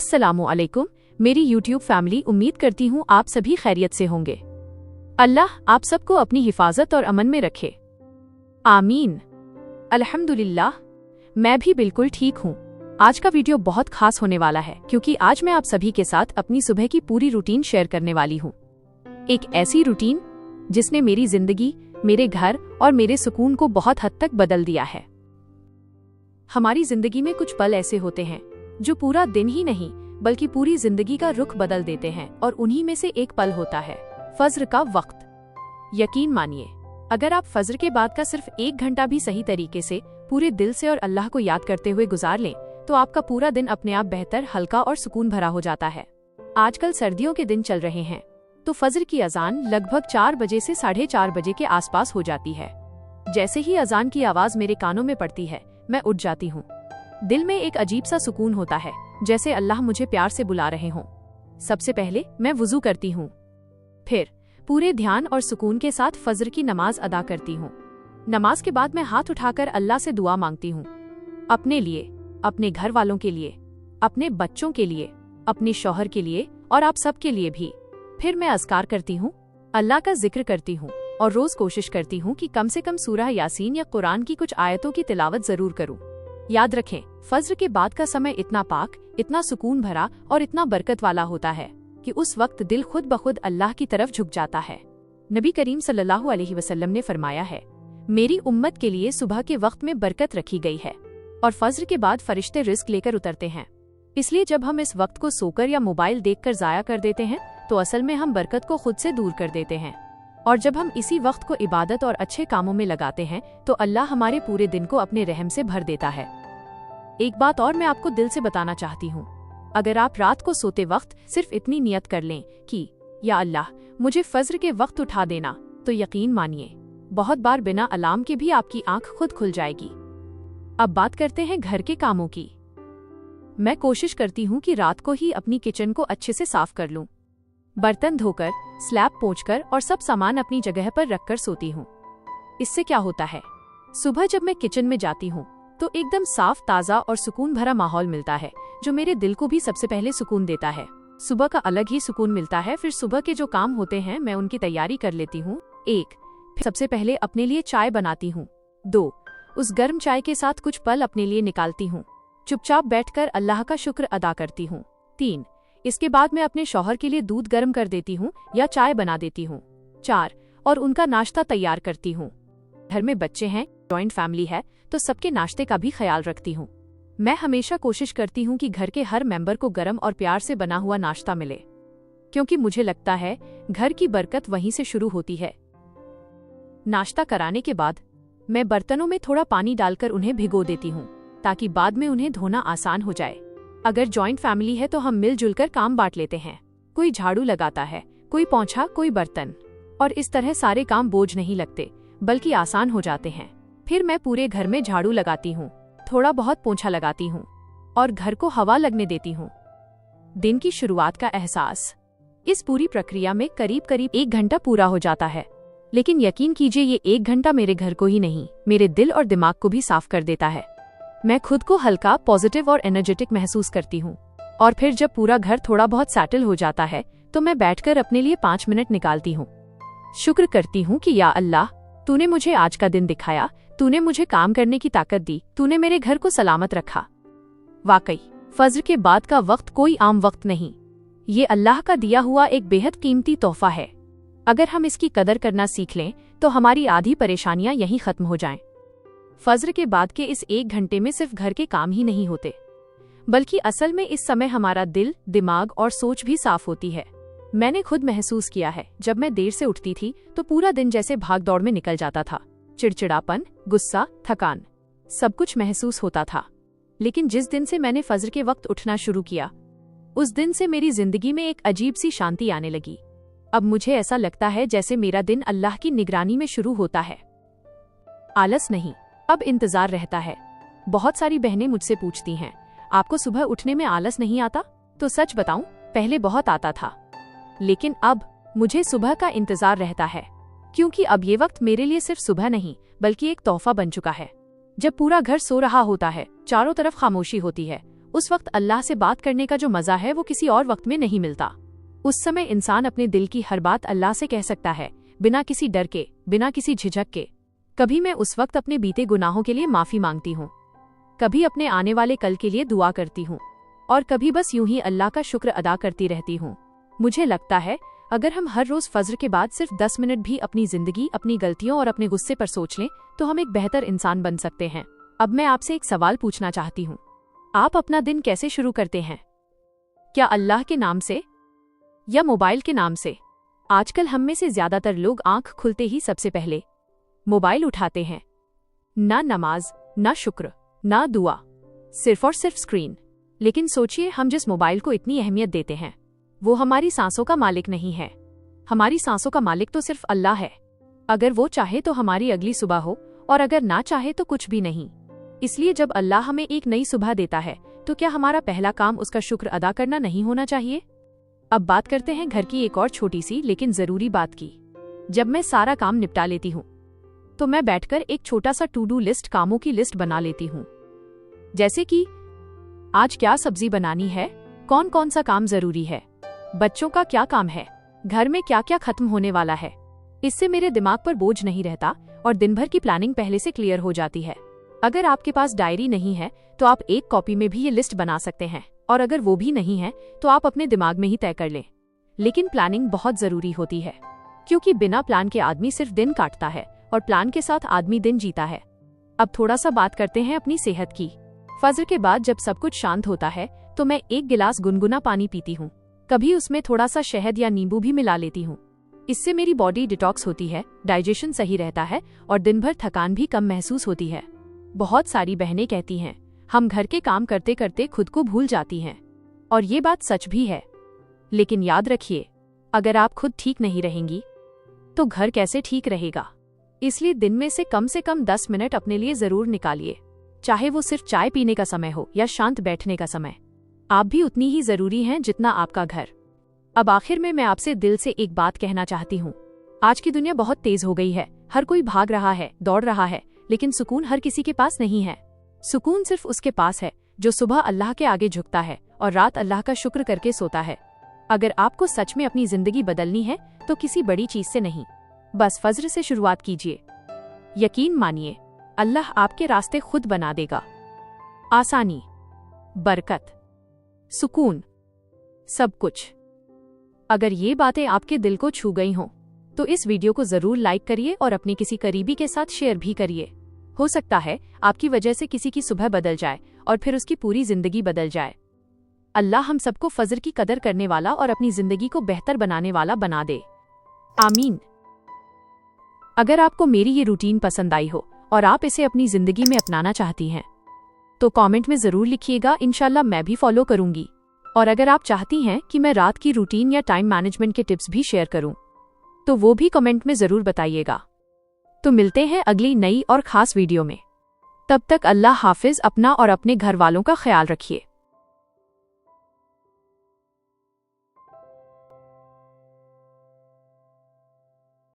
अस्सलामुअलैकुम मेरी YouTube family, उम्मीद करती हूँ आप सभी खैरियत से होंगे। अल्लाह आप सबको अपनी हिफाजत और अमन में रखे, आमीन। अल्हम्दुलिल्लाह, मैं भी बिल्कुल ठीक हूँ। आज का वीडियो बहुत खास होने वाला है क्योंकि आज मैं आप सभी के साथ अपनी सुबह की पूरी रूटीन शेयर करने वाली हूँ। एक ऐसी रूटीन जिसने मेरी जिंदगी, मेरे घर और मेरे सुकून को बहुत हद तक बदल दिया है। हमारी जिंदगी में कुछ पल ऐसे होते हैं जो पूरा दिन ही नहीं बल्कि पूरी जिंदगी का रुख बदल देते हैं, और उन्हीं में से एक पल होता है फज्र का वक्त। यकीन मानिए, अगर आप फज्र के बाद का सिर्फ 1 घंटा भी सही तरीके से पूरे दिल से और अल्लाह को याद करते हुए गुजार लें तो आपका पूरा दिन अपने आप बेहतर, हल्का और सुकून भरा हो जाता है। आजकल सर्दियों के दिन चल रहे हैं तो फज्र की अजान लगभग 4 बजे से 4:30 बजे के आसपास हो जाती है। जैसे ही अजान की आवाज मेरे कानों में पड़ती है, मैं उठ जाती हूँ। दिल में एक अजीब सा सुकून होता है, जैसे अल्लाह मुझे प्यार से बुला रहे हों। सबसे पहले मैं वुजू करती हूँ, फिर पूरे ध्यान और सुकून के साथ फज्र की नमाज अदा करती हूँ। नमाज के बाद मैं हाथ उठाकर अल्लाह से दुआ मांगती हूँ, अपने लिए, अपने घर वालों के लिए, अपने बच्चों के लिए, अपने शौहर के लिए और आप सब के लिए भी। फिर मैं अज़कार करती हूँ, अल्लाह का जिक्र करती हूँ और रोज कोशिश करती हूँ कि कम से कम सूरह यासीन या कुरान की कुछ आयतों की तिलावत जरूर करूँ। याद रखें, फज्र के बाद का समय इतना पाक, इतना सुकून भरा और इतना बरकत वाला होता है कि उस वक्त दिल खुद ब खुद अल्लाह की तरफ झुक जाता है। नबी करीम सल्लल्लाहु अलैहि वसल्लम ने फरमाया है, मेरी उम्मत के लिए सुबह के वक्त में बरकत रखी गई है और फज्र के बाद फरिश्ते रिस्क लेकर उतरते हैं। इसलिए जब हम इस वक्त को सोकर या मोबाइल देखकर जाया कर देते हैं तो असल में हम बरकत को खुद से दूर कर देते हैं। और जब हम इसी वक्त को इबादत और अच्छे कामों में लगाते हैं तो अल्लाह हमारे पूरे दिन को अपने रहम से भर देता है। एक बात और मैं आपको दिल से बताना चाहती हूँ, अगर आप रात को सोते वक्त सिर्फ इतनी नियत कर लें कि या अल्लाह मुझे फज्र के वक्त उठा देना, तो यकीन मानिए बहुत बार बिना अलार्म के भी आपकी आंख खुद खुल जाएगी। अब बात करते हैं घर के कामों की। मैं कोशिश करती हूँ कि रात को ही अपनी किचन को अच्छे से साफ कर लूँ, बर्तन धोकर, स्लैब पोंछकर और सब सामान अपनी जगह पर रखकर सोती हूँ। इससे क्या होता है, सुबह जब मैं किचन में जाती हूँ तो एकदम साफ, ताज़ा और सुकून भरा माहौल मिलता है जो मेरे दिल को भी सबसे पहले सुकून देता है। सुबह का अलग ही सुकून मिलता है। फिर सुबह के जो काम होते हैं मैं उनकी तैयारी कर लेती हूँ। 1, सबसे पहले अपने लिए चाय बनाती हूँ। 2, उस गर्म चाय के साथ कुछ पल अपने लिए निकालती हूँ, चुपचाप बैठकर अल्लाह का शुक्र अदा करती हूँ। 3, इसके बाद मैं अपने शौहर के लिए दूध गर्म कर देती हूँ या चाय बना देती हूँ। 4, और उनका नाश्ता तैयार करती हूँ। घर में बच्चे हैं, जॉइंट फैमिली है, तो सबके नाश्ते का भी ख्याल रखती हूँ। मैं हमेशा कोशिश करती हूँ कि घर के हर मेंबर को गर्म और प्यार से बना हुआ नाश्ता मिले, क्योंकि मुझे लगता है घर की बरकत वहीं से शुरू होती है। नाश्ता कराने के बाद मैं बर्तनों में थोड़ा पानी डालकर उन्हें भिगो देती हूँ ताकि बाद में उन्हें धोना आसान हो जाए। अगर जॉइंट फैमिली है तो हम मिलजुल कर काम बांट लेते हैं। कोई झाड़ू लगाता है, कोई पोंछा, कोई बर्तन, और इस तरह सारे काम बोझ नहीं लगते बल्कि आसान हो जाते हैं। फिर मैं पूरे घर में झाड़ू लगाती हूँ, थोड़ा बहुत पोंछा लगाती हूँ और घर को हवा लगने देती हूँ। दिन की शुरुआत का एहसास, इस पूरी प्रक्रिया में करीब 1 घंटा पूरा हो जाता है। लेकिन यकीन कीजिए, ये 1 घंटा मेरे घर को ही नहीं, मेरे दिल और दिमाग को भी साफ कर देता है। मैं खुद को हल्का, पॉजिटिव और एनर्जेटिक महसूस करती हूँ। और फिर जब पूरा घर थोड़ा बहुत सेटल हो जाता है तो मैं बैठकर अपने लिए 5 मिनट निकालती हूँ। शुक्र करती हूँ कि या अल्लाह, तूने मुझे आज का दिन दिखाया, तूने मुझे काम करने की ताकत दी, तूने मेरे घर को सलामत रखा। वाकई फज्र के बाद का वक्त कोई आम वक्त नहीं, ये अल्लाह का दिया हुआ एक बेहद कीमती तोहफा है। अगर हम इसकी कदर करना सीख लें तो हमारी आधी परेशानियां यहीं खत्म हो जाएं। फज्र के बाद के इस 1 घंटे में सिर्फ घर के काम ही नहीं होते, बल्कि असल में इस समय हमारा दिल, दिमाग और सोच भी साफ होती है। मैंने खुद महसूस किया है, जब मैं देर से उठती थी तो पूरा दिन जैसे भाग दौड़ में निकल जाता था। चिड़चिड़ापन, गुस्सा, थकान, सब कुछ महसूस होता था। लेकिन जिस दिन से मैंने फज्र के वक्त उठना शुरू किया, उस दिन से मेरी जिंदगी में एक अजीब सी शांति आने लगी। अब मुझे ऐसा लगता है जैसे मेरा दिन अल्लाह की निगरानी में शुरू होता है। आलस नहीं, अब इंतजार रहता है। बहुत सारी बहनें मुझसे पूछती हैं, आपको सुबह उठने में आलस नहीं आता? तो सच बताऊं, पहले बहुत आता था, लेकिन अब मुझे सुबह का इंतजार रहता है, क्योंकि अब ये वक्त मेरे लिए सिर्फ सुबह नहीं बल्कि एक तोहफा बन चुका है। जब पूरा घर सो रहा होता है, चारों तरफ खामोशी होती है उस वक्त अल्लाह से बात करने का जो मजा है वो किसी और वक्त में नहीं मिलता। उस समय इंसान अपने दिल की हर बात अल्लाह से कह सकता है, बिना किसी डर के, बिना किसी झिझक के। कभी मैं उस वक्त अपने बीते गुनाहों के लिए माफी मांगती हूँ, कभी अपने आने वाले कल के लिए दुआ करती हूँ, और कभी बस यूं ही अल्लाह का शुक्र अदा करती रहती हूँ। मुझे लगता है अगर हम हर रोज फज्र के बाद सिर्फ 10 मिनट भी अपनी जिंदगी, अपनी गलतियों और अपने गुस्से पर सोच लें तो हम एक बेहतर इंसान बन सकते हैं। अब मैं आपसे एक सवाल पूछना चाहती हूँ, आप अपना दिन कैसे शुरू करते हैं? क्या अल्लाह के नाम से या मोबाइल के नाम से? आजकल हम में से ज्यादातर लोग आंख खुलते ही सबसे पहले मोबाइल उठाते हैं। ना नमाज, ना शुक्र, ना दुआ, सिर्फ और सिर्फ स्क्रीन। लेकिन सोचिए, हम जिस मोबाइल को इतनी अहमियत देते हैं वो हमारी सांसों का मालिक नहीं है। हमारी सांसों का मालिक तो सिर्फ अल्लाह है। अगर वो चाहे तो हमारी अगली सुबह हो, और अगर ना चाहे तो कुछ भी नहीं। इसलिए जब अल्लाह हमें एक नई सुबह देता है तो क्या हमारा पहला काम उसका शुक्र अदा करना नहीं होना चाहिए? अब बात करते हैं घर की एक और छोटी सी लेकिन जरूरी बात की। जब मैं सारा काम निपटा लेती हूँ तो मैं बैठकर एक छोटा सा टू डू लिस्ट, कामों की लिस्ट बना लेती हूँ। जैसे कि आज क्या सब्जी बनानी है, कौन कौन सा काम जरूरी है, बच्चों का क्या काम है, घर में क्या क्या खत्म होने वाला है। इससे मेरे दिमाग पर बोझ नहीं रहता और दिन भर की प्लानिंग पहले से क्लियर हो जाती है। अगर आपके पास डायरी नहीं है तो आप एक कॉपी में भी ये लिस्ट बना सकते हैं, और अगर वो भी नहीं है तो आप अपने दिमाग में ही तय कर लें। लेकिन प्लानिंग बहुत जरूरी होती है, क्योंकि बिना प्लान के आदमी सिर्फ दिन काटता है और प्लान के साथ आदमी दिन जीता है। अब थोड़ा सा बात करते हैं अपनी सेहत की। फज्र के बाद जब सब कुछ शांत होता है तो मैं एक गिलास गुनगुना पानी पीती हूँ। कभी उसमें थोड़ा सा शहद या नींबू भी मिला लेती हूँ। इससे मेरी बॉडी डिटॉक्स होती है, डाइजेशन सही रहता है और दिन भर थकान भी कम महसूस होती है। बहुत सारी बहनें कहती हैं हम घर के काम करते करते खुद को भूल जाती हैं, और ये बात सच भी है। लेकिन याद रखिए, अगर आप खुद ठीक नहीं रहेंगी तो घर कैसे ठीक रहेगा? इसलिए दिन में से कम 10 मिनट अपने लिए जरूर निकालिए, चाहे वो सिर्फ चाय पीने का समय हो या शांत बैठने का समय। आप भी उतनी ही जरूरी हैं जितना आपका घर। अब आखिर में मैं आपसे दिल से एक बात कहना चाहती हूँ। आज की दुनिया बहुत तेज हो गई है, हर कोई भाग रहा है, दौड़ रहा है, लेकिन सुकून हर किसी के पास नहीं है। सुकून सिर्फ उसके पास है जो सुबह अल्लाह के आगे झुकता है और रात अल्लाह का शुक्र करके सोता है। अगर आपको सच में अपनी जिंदगी बदलनी है तो किसी बड़ी चीज से नहीं, बस फज्र से शुरुआत कीजिए। यकीन मानिए, अल्लाह आपके रास्ते खुद बना देगा। आसानी, बरकत, सुकून, सब कुछ। अगर ये बातें आपके दिल को छू गई हों तो इस वीडियो को जरूर लाइक करिए और अपने किसी करीबी के साथ शेयर भी करिए। हो सकता है आपकी वजह से किसी की सुबह बदल जाए और फिर उसकी पूरी जिंदगी बदल जाए। अल्लाह हम सबको फज्र की कदर करने वाला और अपनी जिंदगी को बेहतर बनाने वाला बना दे। आमीन। अगर आपको मेरी ये रूटीन पसंद आई हो और आप इसे अपनी जिंदगी में अपनाना चाहती हैं तो कमेंट में जरूर लिखिएगा, इंशाल्लाह मैं भी फॉलो करूंगी। और अगर आप चाहती हैं कि मैं रात की रूटीन या टाइम मैनेजमेंट के टिप्स भी शेयर करूं तो वो भी कमेंट में जरूर बताइएगा। तो मिलते हैं अगली नई और खास वीडियो में। तब तक अल्लाह हाफिज। अपना और अपने घर वालों का ख्याल रखिए।